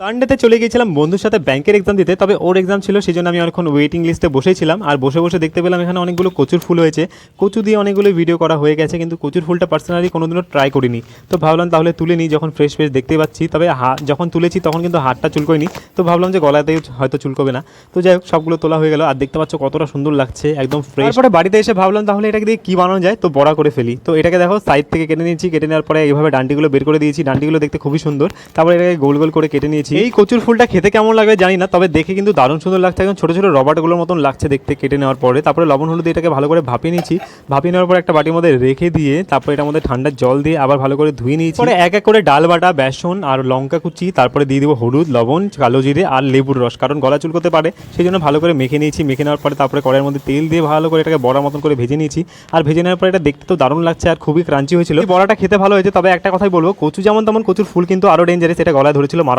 সানডেতে চলে গিয়েছিলাম বন্ধুর সাথে ব্যাংকের এক্সাম দিতে, তবে ওর এক্সাম ছিল সেই জন্য আমি অনেকক্ষণ ওয়েটিং লিস্টে বসেছিলাম। আর বসে বসে দেখতে পেলাম এখানে অনেকগুলো কচুর ফুল হয়েছে। কচু দিয়ে অনেকগুলো ভিডিও করা হয়ে গেছে, কিন্তু কচুর ফুলটা পার্সোনালি কোনোদিনও ট্রাই করিনি। তো ভাবলাম তাহলে তুলে নিই, যখন ফ্রেশ ফ্রেশ দেখতে পাচ্ছি। তবে যখন তুলেছি তখন কিন্তু হাতটা চুলকোয়নি, তো ভাবলাম যে গলাতেই হয়তো চুলকোবে না। তো যাই হোক, সবগুলো তোলা হয়ে গেল। আর দেখতে পাচ্ছ কতটা সুন্দর লাগছে, একদম ফ্রেশ। তারপরে বাড়িতে এসে ভাবলাম তাহলে এটাকে দিয়ে কী বানানো যায়, তো বড়া করে ফেলি। তো এটাকে দেখো সাইড থেকে কেটে নিয়েছি, কেটে নেওয়ার পরে এইভাবে ডান্ডিগুলো বের করে দিয়েছি। ডান্ডিগুলো দেখতে খুবই সুন্দর। তারপরে এটাকে গোল গোল করে কেটে নিয়েছি। এই কচুর ফুলটা খেতে কেমন লাগবে জানি না, তবে দেখে কিন্তু দারুণ সুন্দর লাগছে, একদম ছোটো ছোটো রবারগুলোর মতন লাগছে দেখতে কেটে নেওয়ার পরে। তারপরে লবণ হলুদ এটাকে ভালো করে ভাপিয়ে নিয়েছি। ভাপিয়ে নেওয়ার পর একটা বাটির মধ্যে রেখে দিয়ে তারপরে এটার মধ্যে ঠান্ডা জল দিয়ে আবার ভালো করে ধুয়ে নিয়েছি। পরে এক এক করে ডাল বাটা, বেসন আর লঙ্কা কুচি, তারপরে দিয়ে দিব হলুদ, লবণ, কালো জিরে আর লেবুর রস, কারণ গলা চুলকোতে পারে সেই জন্য ভালো করে মেখে নিয়েছি। মেখে নেওয়ার পরে তারপরে কড়াইয়ের মধ্যে তেল দিয়ে ভালো করে এটাকে বড়ার মতন করে ভেজে নিয়েছি। আর ভেজে নেওয়ার পরে এটা দেখতে তো দারুণ লাগছে আর খুবই ক্রাঞ্চি হয়েছিল। বড়াটা খেতে ভালো হয়েছে, তবে একটা কথাই বলবো, কচু যেমন তেমন কচুর ফুল কিন্তু আরও ডেঞ্জারাস, এটা গলায় ধরেছিল মারা।